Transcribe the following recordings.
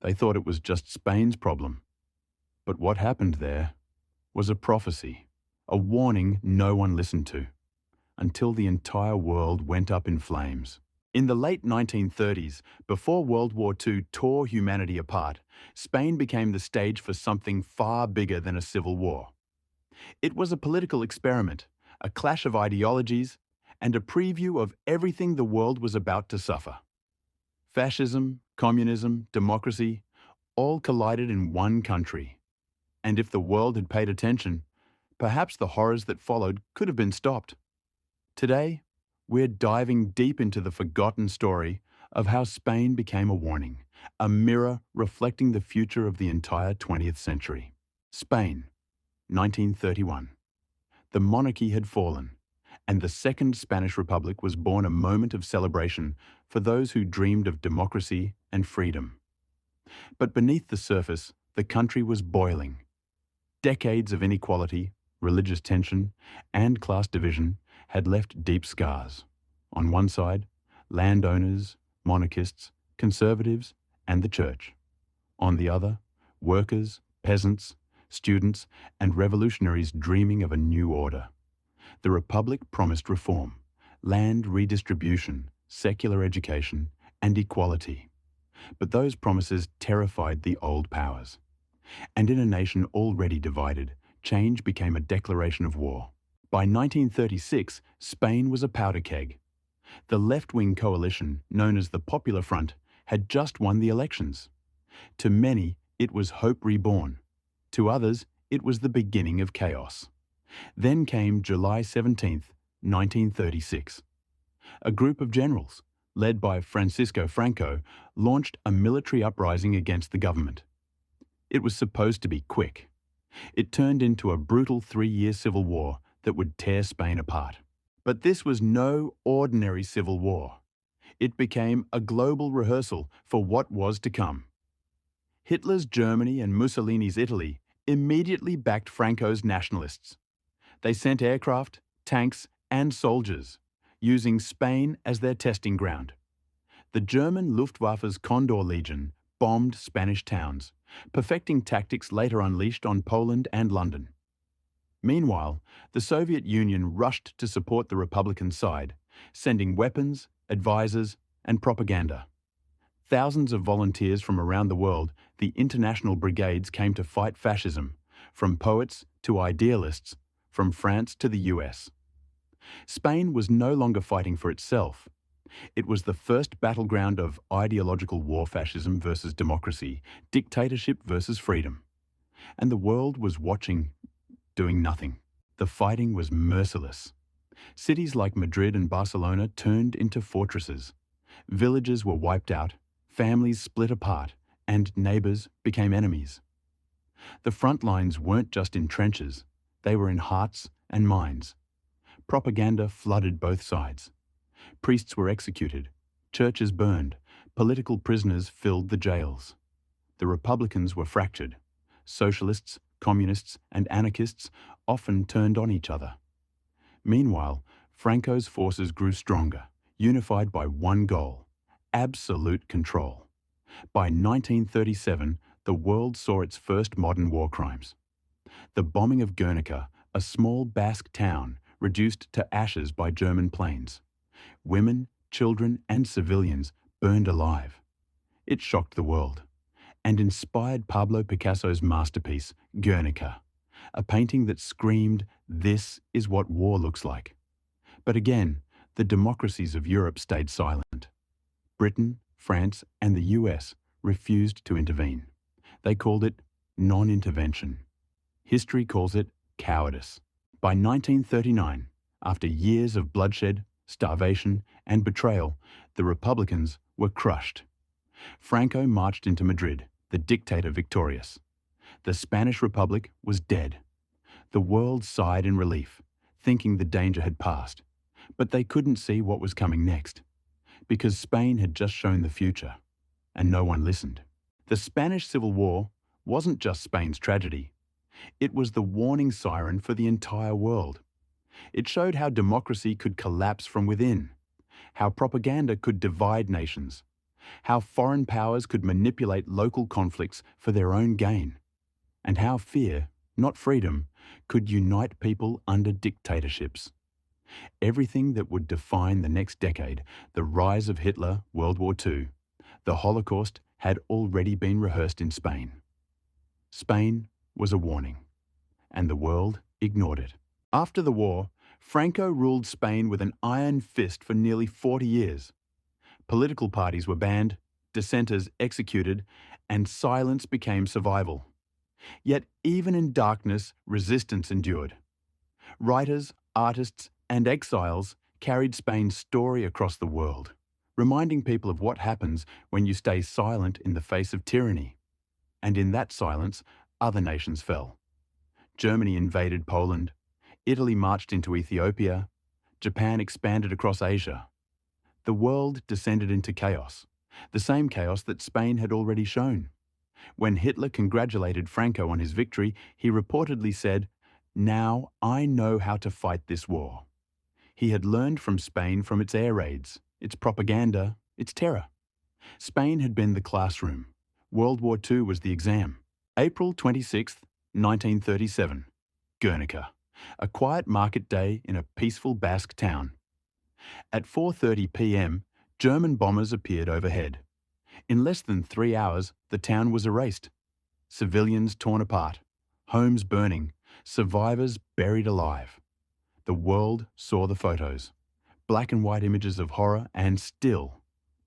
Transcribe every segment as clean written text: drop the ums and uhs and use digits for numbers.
They thought it was just Spain's problem. But what happened there was a prophecy, a warning no one listened to, until the entire world went up in flames. In the late 1930s, before World War II tore humanity apart, Spain became the stage for something far bigger than a civil war. It was a political experiment, a clash of ideologies, and a preview of everything the world was about to suffer. Fascism, communism, democracy, all collided in one country. And if the world had paid attention, perhaps the horrors that followed could have been stopped. Today, we're diving deep into the forgotten story of how Spain became a warning, a mirror reflecting the future of the entire 20th century. Spain, 1931. The monarchy had fallen, and the Second Spanish Republic was born a moment of celebration for those who dreamed of democracy and freedom. But beneath the surface, the country was boiling. Decades of inequality, religious tension, and class division had left deep scars. On one side, landowners, monarchists, conservatives, and the church. On the other, workers, peasants, students, and revolutionaries dreaming of a new order. The Republic promised reform, land redistribution, secular education, and equality. But those promises terrified the old powers. And in a nation already divided, change became a declaration of war. By 1936, Spain was a powder keg. The left-wing coalition, known as the Popular Front, had just won the elections. To many, it was hope reborn. To others, it was the beginning of chaos. Then came July 17th, 1936. A group of generals, led by Franco, launched a military uprising against the government. It was supposed to be quick. It turned into a brutal 3-year civil war that would tear Spain apart. But this was no ordinary civil war. It became a global rehearsal for what was to come. Hitler's Germany and Mussolini's Italy immediately backed Franco's nationalists. They sent aircraft, tanks, and soldiers, using Spain as their testing ground. The German Luftwaffe's Condor Legion bombed Spanish towns, perfecting tactics later unleashed on Poland and London. Meanwhile, the Soviet Union rushed to support the Republican side, sending weapons, advisors, and propaganda. Thousands of volunteers from around the world, the international brigades came to fight fascism, from poets to idealists, from France to the US. Spain was no longer fighting for itself. It was the first battleground of ideological war: fascism versus democracy, dictatorship versus freedom. And the world was watching, doing nothing. The fighting was merciless. Cities like Madrid and Barcelona turned into fortresses. Villages were wiped out, families split apart, and neighbours became enemies. The front lines weren't just in trenches, they were in hearts and minds. Propaganda flooded both sides. Priests were executed, churches burned, political prisoners filled the jails. The Republicans were fractured. Socialists, communists, and anarchists often turned on each other. Meanwhile, Franco's forces grew stronger, unified by one goal: absolute control. By 1937, the world saw its first modern war crimes. The bombing of Guernica, a small Basque town reduced to ashes by German planes. Women, children, and civilians burned alive. It shocked the world and inspired Pablo Picasso's masterpiece, Guernica, a painting that screamed, "This is what war looks like." But again, the democracies of Europe stayed silent. Britain, France, and the US refused to intervene. They called it non-intervention. History calls it cowardice. By 1939, after years of bloodshed, starvation, and betrayal, the Republicans were crushed. Franco marched into Madrid, the dictator victorious. The Spanish Republic was dead. The world sighed in relief, thinking the danger had passed. But they couldn't see what was coming next, because Spain had just shown the future, and no one listened. The Spanish Civil War wasn't just Spain's tragedy. It was the warning siren for the entire world. It showed how democracy could collapse from within, how propaganda could divide nations, how foreign powers could manipulate local conflicts for their own gain, and how fear, not freedom, could unite people under dictatorships. Everything that would define the next decade, the rise of Hitler, World War II, the Holocaust, had already been rehearsed in Spain. Spain was a warning, and the world ignored it. After the war, Franco ruled Spain with an iron fist for nearly 40 years. Political parties were banned, dissenters executed, and silence became survival. Yet even in darkness, resistance endured. Writers, artists, and exiles carried Spain's story across the world, reminding people of what happens when you stay silent in the face of tyranny. And in that silence, other nations fell. Germany invaded Poland, Italy marched into Ethiopia, Japan expanded across Asia. The world descended into chaos, the same chaos that Spain had already shown. When Hitler congratulated Franco on his victory, he reportedly said, "Now I know how to fight this war." He had learned from Spain from its air raids, its propaganda, its terror. Spain had been the classroom. World War II was the exam. April 26, 1937. Guernica. A quiet market day in a peaceful Basque town. At 4:30 p.m., German bombers appeared overhead. In less than 3 hours, the town was erased. Civilians torn apart, homes burning, survivors buried alive. The world saw the photos, black and white images of horror, and still,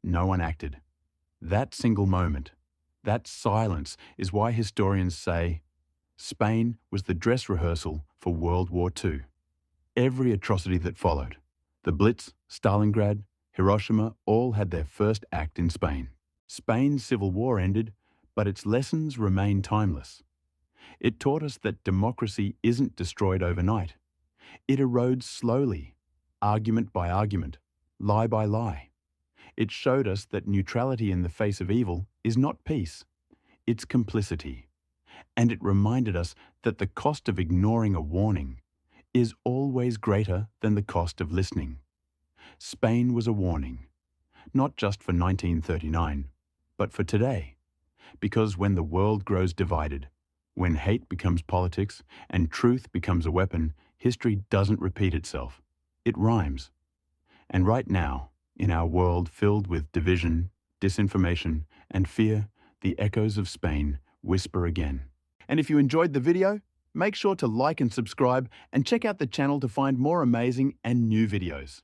no one acted. That single moment, that silence, is why historians say Spain was the dress rehearsal for World War II. Every atrocity that followed, the Blitz, Stalingrad, Hiroshima, all had their first act in Spain. Spain's civil war ended, but its lessons remain timeless. It taught us that democracy isn't destroyed overnight. It erodes slowly, argument by argument, lie by lie. It showed us that neutrality in the face of evil is not peace, it's complicity. And it reminded us that the cost of ignoring a warning is always greater than the cost of listening. Spain was a warning, not just for 1939, but for today. Because when the world grows divided, when hate becomes politics and truth becomes a weapon, history doesn't repeat itself. It rhymes. And right now, in our world filled with division, disinformation, and fear, the echoes of Spain whisper again. And if you enjoyed the video, make sure to like and subscribe and check out the channel to find more amazing and new videos.